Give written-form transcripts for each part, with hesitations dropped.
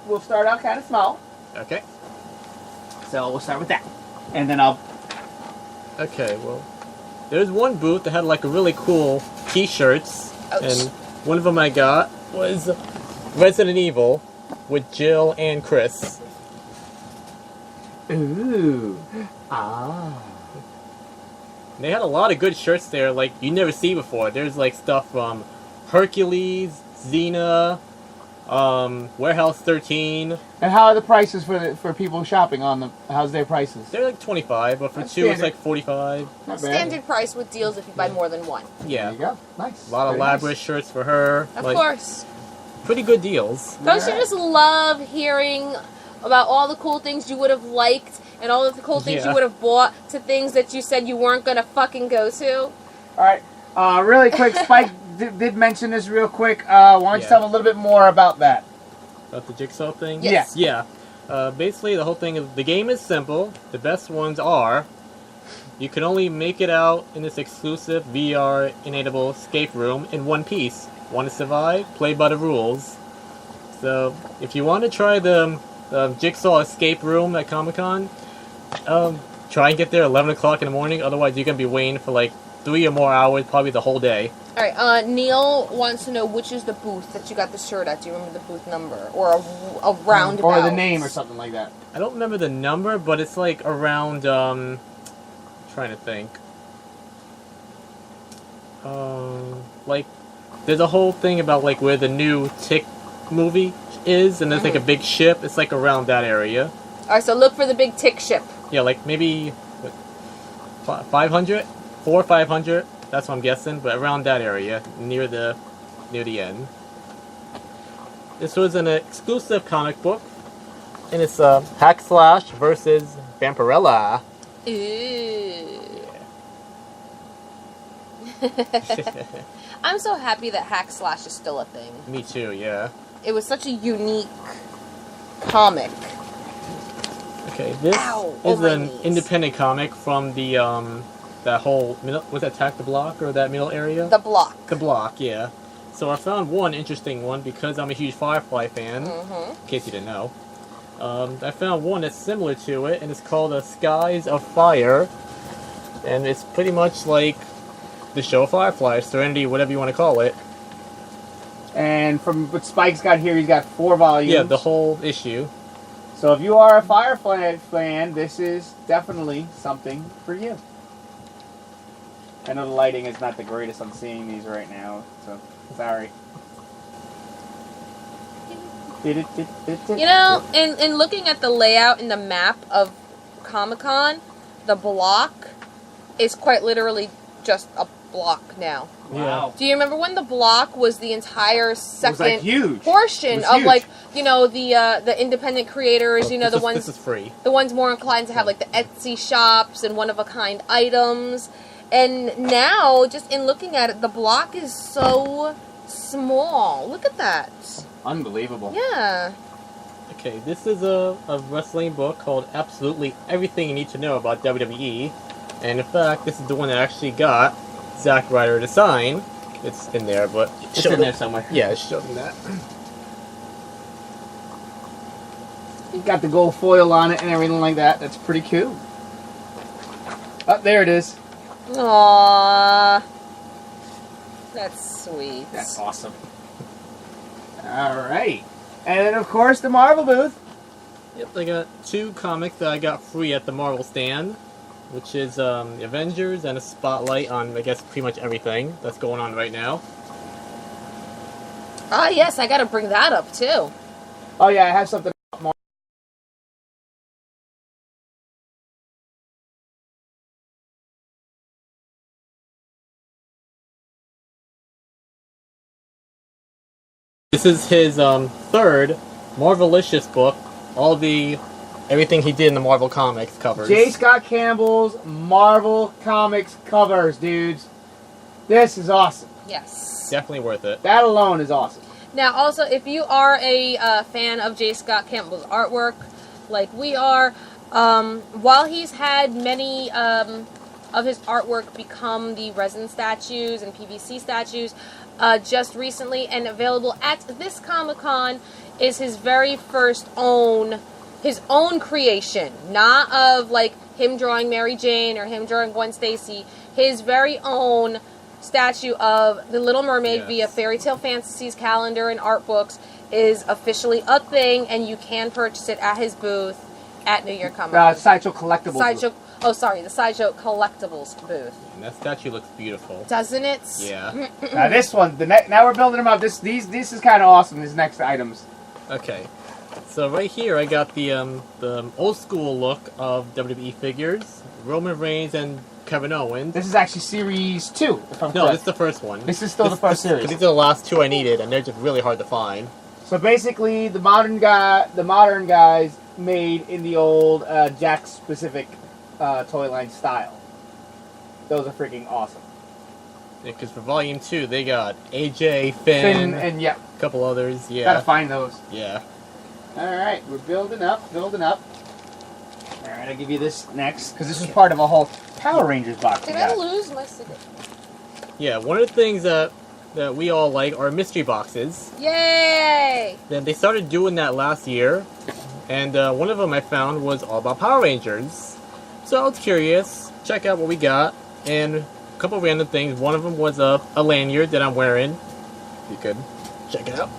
we'll start out kind of small. Okay. So we'll start with that, and then I'll. Okay, well, there's one booth that had like a really cool T-shirts, and one of them I got was Resident Evil with Jill and Chris. Ooh. Ah. They had a lot of good shirts there, like you never see before. There's like stuff from Hercules, Xena, Warehouse 13. And how are the prices for people shopping on them? How's their prices? They're like 25, but for That's two standard. it's like 45. Not bad. Standard price with deals if you buy more than one. Yeah. There you go. Nice. A lot of Very elaborate nice. shirts for her. Of like, course. Pretty good deals. Don't you Alright. just love hearing about all the cool things you would have liked and all of the cool things Yeah. you would have bought to things that you said you weren't going to fucking go to? All right. Really quick, Spike did mention this real quick. Why don't you tell them a little bit more about that? About the Jigsaw thing? Yes. Yeah. Basically, the whole thing is the game is simple. The best ones are you can only make it out in this exclusive VR-enable escape room in one piece. Want to survive? Play by the rules. So, if you want to try the Jigsaw escape room at Comic-Con, try and get there at 11 o'clock in the morning. Otherwise, you're going to be waiting for like 3 or more hours, probably the whole day. All right, Neil wants to know which is the booth that you got the shirt at. Do you remember the booth number? Or a roundabout? Or the name or something like that. I don't remember the number, but it's like around, trying to think. Like, there's a whole thing about like where the new Tick movie is, and there's like a big ship. It's like around that area. All right, so look for the big tick ship. Yeah, like maybe 500, 400 or 500. That's what I'm guessing, but around that area, near the end. This was an exclusive comic book, and it's Hack Slash versus Vampirella. Ooh. I'm so happy that Hack Slash is still a thing. Me too, yeah. It was such a unique comic. Okay, this Ow, is my an knees. independent comic from the that whole was that Attack the Block or that middle area? The Block. The Block, yeah. So I found one interesting one because I'm a huge Firefly fan. In case you didn't know, I found one that's similar to it, and it's called "The Skies of Fire," and it's pretty much like the show Firefly, Serenity, whatever you want to call it. And from what Spike's got here, he's got 4 volumes. Yeah, the whole issue. So if you are a Firefly fan, this is definitely something for you. I know the lighting is not the greatest on seeing these right now, so sorry. You know, in looking at the layout and the map of Comic-Con, the Block is quite literally just a block now. Wow. Do you remember when the Block was the entire second like, huge. portion It was of huge. like, you know, the independent creators, you know, the ones This is free. the ones more inclined to have like the Etsy shops and one of a kind items. And now, just in looking at it, the Block is so small. Look at that. Unbelievable. Yeah. Okay, this is a wrestling book called Absolutely Everything You Need to Know About WWE. And in fact, this is the one that actually got Zack Ryder to sign. It's in there, but It's in there somewhere. Yeah, it showed him that. You got the gold foil on it and everything like that. That's pretty cool. Oh, there it is. Aww. That's sweet. That's awesome. Alright. And then, of course, the Marvel booth. Yep, I got 2 comics that I got free at the Marvel stand, which is Avengers and a spotlight on, I guess, pretty much everything that's going on right now. Ah, yes, I gotta bring that up too. Oh, yeah, I have something about Marvel. This is his 3rd Marvelicious book. Everything he did in the Marvel Comics covers. J. Scott Campbell's Marvel Comics covers, dudes. This is awesome. Yes. Definitely worth it. That alone is awesome. Now, also, if you are a fan of J. Scott Campbell's artwork, like we are, while he's had many of his artwork become the resin statues and PVC statues, just recently and available at this Comic-Con is his very first his own creation, not of like him drawing Mary Jane or him drawing Gwen Stacy. His very own statue of the Little Mermaid via Fairy Tale Fantasies calendar and art books is officially a thing, and you can purchase it at his booth at New York Comic Con. Sideshow Collectibles. Oh, sorry, the Sideshow Collectibles booth. And that statue looks beautiful. Doesn't it? Yeah. Now this one, now we're building them up. This is kind of awesome. These next items. Okay. So right here, I got the old school look of WWE figures, Roman Reigns and Kevin Owens. This is actually Series 2, if I'm No, correct. this is the first one. This is still the first series. Because these are the last two I needed, and they're just really hard to find. So basically, the modern guys made in the old Jack-specific toy line style. Those are freaking awesome. Because for Volume 2, they got AJ, Finn, and a couple others. Yeah. Gotta find those. Yeah. Alright, we're building up. Alright, I'll give you this next, because this was part of a whole Power Rangers box. Did I lose my sticker? Yeah, one of the things that we all like are mystery boxes. Yay! Then they started doing that last year, and one of them I found was all about Power Rangers. So I was curious, check out what we got, and a couple random things. One of them was a lanyard that I'm wearing. You could check it out.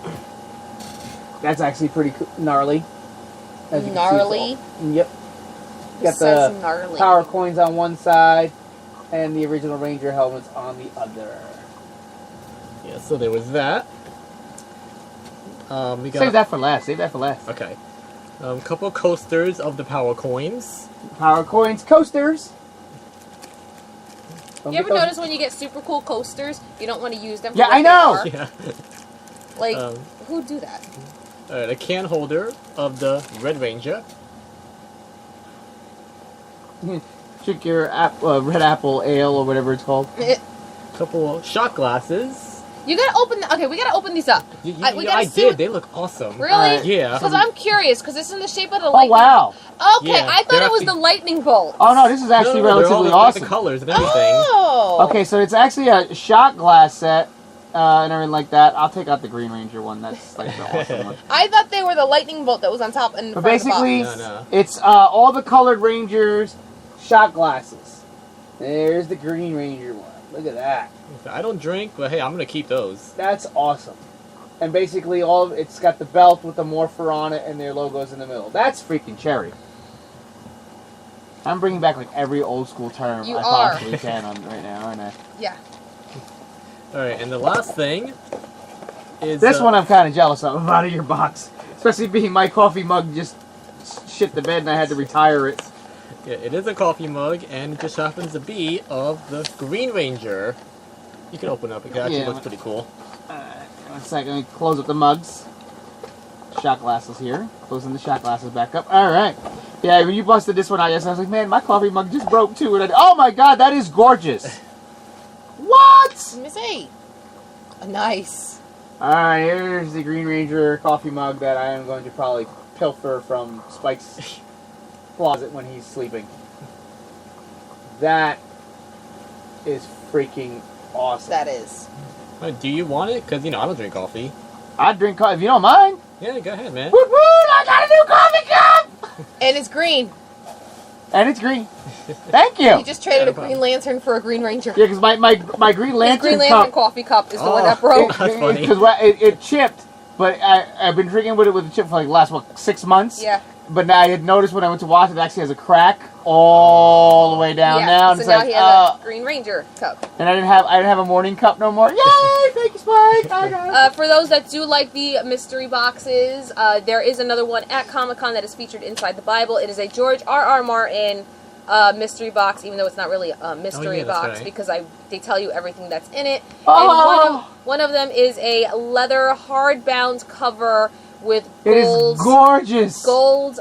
That's actually pretty gnarly. As you can see, Gnarly? Yep. It Got says the gnarly. power coins on one side, and the original Ranger helmets on the other. Yeah, so there was that. We got Save that for last. Okay. Couple coasters of the power coins. Power coins, coasters. Don't You get ever those- notice when you get super cool coasters, you don't want to use them? For Yeah, what I they know! are? Yeah. Like, who do that? Alright, a can holder of the Red Ranger. Drink your red apple ale or whatever it's called. Couple shot glasses. You gotta open. Okay, we gotta open these up. We gotta I see did. what- They look awesome. Really? Yeah. Because I'm curious. Because it's in the shape of the Oh lightning. wow! Okay, Yeah, I thought they're it was actually- the lightning bolt. Oh no, this is actually they're all relatively the awesome. colors and everything. Oh. Okay, so it's actually a shot glass set and everything like that. I'll take out the Green Ranger one. That's like the awesome one. I thought they were the lightning bolt that was on top and. But basically, No. it's all the colored Rangers shot glasses. There's the Green Ranger one. Look at that. I don't drink, but hey, I'm gonna keep those. That's awesome. And basically, it's got the belt with the Morpher on it and their logos in the middle. That's freaking cherry. I'm bringing back like every old school term You I are. possibly can on right now, aren't I? Yeah. Alright, and the last thing is This one I'm kind of jealous of out of your box, especially being my coffee mug just shit the bed and I had to retire it. Yeah, it is a coffee mug, and it just happens to be of the Green Ranger. You can open it up. It actually Yeah. looks pretty cool. One second, let me close up the mugs. Shot glasses here. Closing the shot glasses back up. All right. Yeah, when you busted this one out yesterday, I was like, man, my coffee mug just broke too. And oh my god, that is gorgeous. What? Let me see. Nice. All right, here's the Green Ranger coffee mug that I am going to probably pilfer from Spike's closet when he's sleeping. That is freaking awesome. That is. Do you want it? Because, I don't drink coffee. I'd drink coffee if you don't mind. Yeah, go ahead, man. Woot woot! I got a new coffee cup! And it's green. And it's green. Thank you. You just traded no a problem. Green Lantern for a Green Ranger. Yeah, because my Green His Lantern Green Lantern cup, coffee cup is the Oh. one that broke. That's funny. because it chipped, but I've been drinking with it with the chip for like the last 6 months. Yeah. But now I had noticed when I went to wash it, actually has a crack all the way down now. And So it's now like, he has a Green Ranger cup. and I didn't have a morning cup no more. Yay! Thank you, Spike. I got it. For those that do like the mystery boxes, there is another one at Comic-Con that is featured inside the Bible. It is a George R.R. Martin mystery box, even though it's not really a mystery that's box right. because they tell you everything that's in it. Oh. And one of them is a leather hardbound cover with It is gorgeous. gold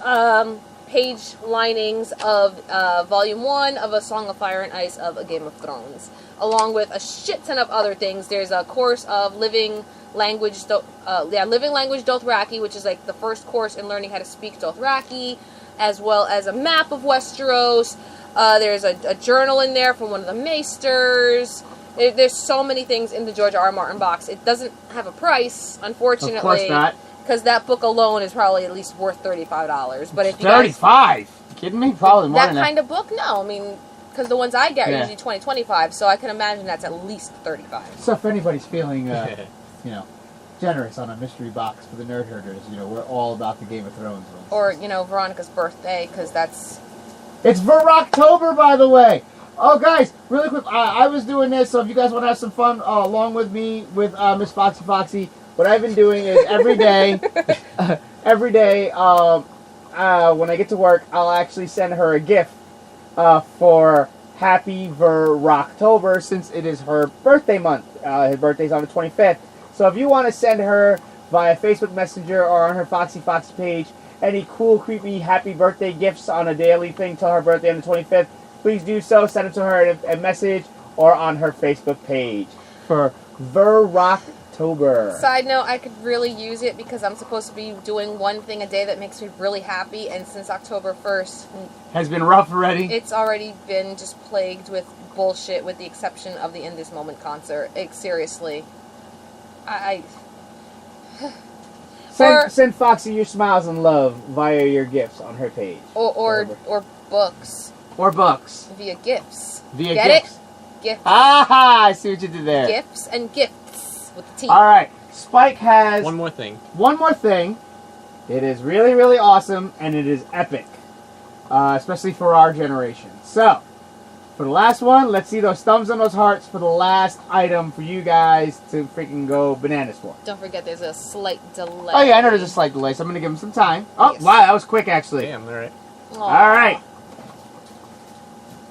page linings of Volume 1 of A Song of Fire and Ice of A Game of Thrones, along with a shit ton of other things. There's a course of living language Dothraki, which is like the first course in learning how to speak Dothraki, as well as a map of Westeros. There's a journal in there from one of the maesters. There's so many things in the George R. R. Martin box. It doesn't have a price, unfortunately. Of course not. Because that book alone is probably at least worth $35. But if you 35? You kidding me? Probably more that than that. kind of book, no. I mean, because the ones I get are Yeah. usually $20, $25, so I can imagine that's at least $35. So if anybody's feeling, you know, generous on a mystery box for the Nerd Herders, you know, we're all about the Game of Thrones ones. Or, you know, Veronica's birthday, because that's... It's October, by the way. Oh, guys, really quick, I was doing this, so if you guys want to have some fun along with me, with Miss Foxy, what I've been doing is every day, when I get to work, I'll actually send her a gift for Happy October, since it is her birthday month. Her birthday's on the 25th. So if you want to send her via Facebook Messenger or on her Foxy page any cool, creepy, happy birthday gifts on a daily thing till her birthday on the 25th, please do so. Send it to her in a message or on her Facebook page for October. Side note, I could really use it because I'm supposed to be doing one thing a day that makes me really happy, and since October 1st... Has been rough already? It's already been just plagued with bullshit, with the exception of the In This Moment concert. Seriously. Send Foxy your smiles and love via your gifts on her page. Or books. Or books. Via gifts. Via Get gifts. it? Gifts. Aha! I see what you did there. Gifts and gifts with the T. Alright. Spike has One more thing. one more thing. It is really, really awesome, and it is epic. Especially for our generation. So, for the last one, let's see those thumbs on those hearts for the last item for you guys to freaking go bananas for. Don't forget there's a slight delay. Oh yeah, I know there's a slight delay, so I'm going to give them some time. Oh, Yes. wow, that was quick actually. Damn, alright. Aw. Alright.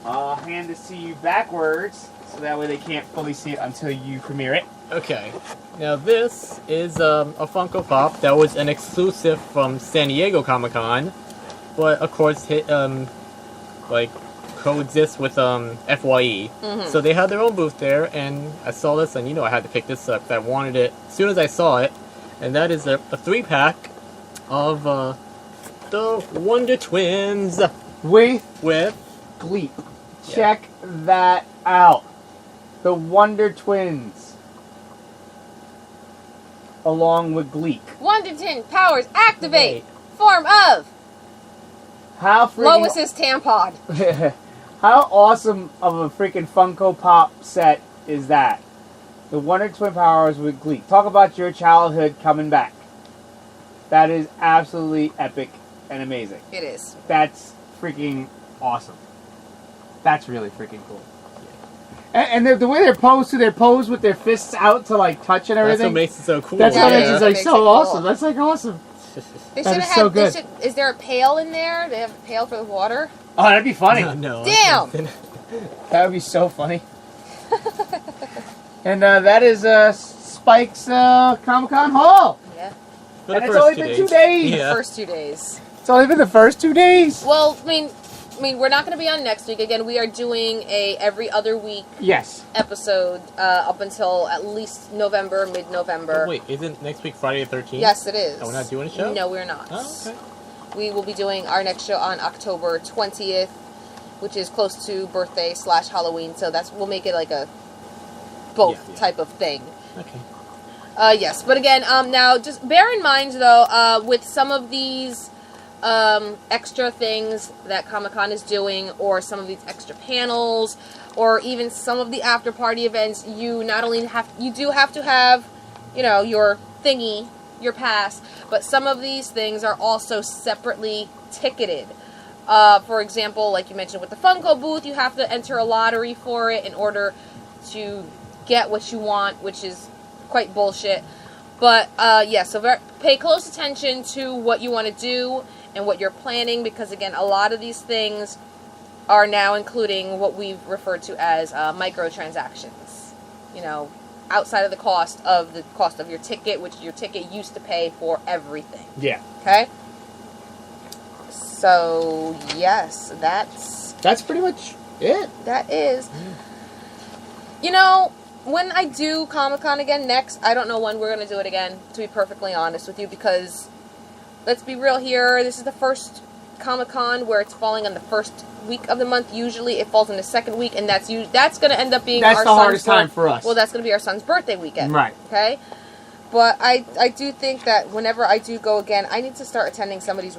I'll hand this to you backwards, so that way they can't fully see it until you premiere it. Okay. Now this is a Funko Pop that was an exclusive from San Diego Comic-Con, but of course coexists with FYE. Mhm. So they had their own booth there, and I saw this, and I had to pick this up because I wanted it as soon as I saw it, and that is a 3-pack of the Wonder Twins with Gleep. Yeah. Check that out. The Wonder Twins. Along with Gleek. Wonderton powers activate. Form of How freaking Lois's tampon. How awesome of a freaking Funko Pop set is that? The Wonder Twin powers with Gleek. Talk about your childhood coming back. That is absolutely epic and amazing. It is. That's freaking awesome. That's really freaking cool. And the way they're posed, too, they're posed with their fists out to like touch and That's everything. what makes it so cool. That's what makes it like Makes so it cool. awesome. That's like awesome. They That should is have so had. good. Is there a pail in there? They have a pail for the water. Oh, that'd be funny. No. Damn! That would be so funny. And that is Spike's Comic-Con haul. Yeah. For the And it's first only been 2 days. Yeah. First 2 days. It's only been the first 2 days. Well, I mean, we're not going to be on next week. Again, we are doing a every other week Yes. episode up until at least November, mid-November. Oh, wait, isn't next week Friday the 13th? Yes, it is. Oh, we're not doing a show? No, we're not. Oh, okay. We will be doing our next show on October 20th, which is close to birthday / Halloween. So we'll make it like a both Yeah. type of thing. Okay. Yes, but again, now just bear in mind though, with some of these extra things that Comic-Con is doing, or some of these extra panels, or even some of the after party events, you do have to have, your thingy, your pass, but some of these things are also separately ticketed. For example, like you mentioned with the Funko booth, you have to enter a lottery for it in order to get what you want, which is quite bullshit. But so pay close attention to what you want to do and what you're planning, because again, a lot of these things are now including what we've referred to as microtransactions. Outside of the cost of your ticket, which your ticket used to pay for everything. Yeah. Okay? So, yes, That's pretty much it. that is. When I do Comic-Con again next, I don't know when we're going to do it again, to be perfectly honest with you, because, let's be real here, this is the first Comic-Con where it's falling on the first week of the month. Usually it falls in the second week, and that's going to end up being That's our the son's hardest time for us. Well, that's going to be our son's birthday weekend. Right. Okay? But I do think that whenever I do go again, I need to start attending some of these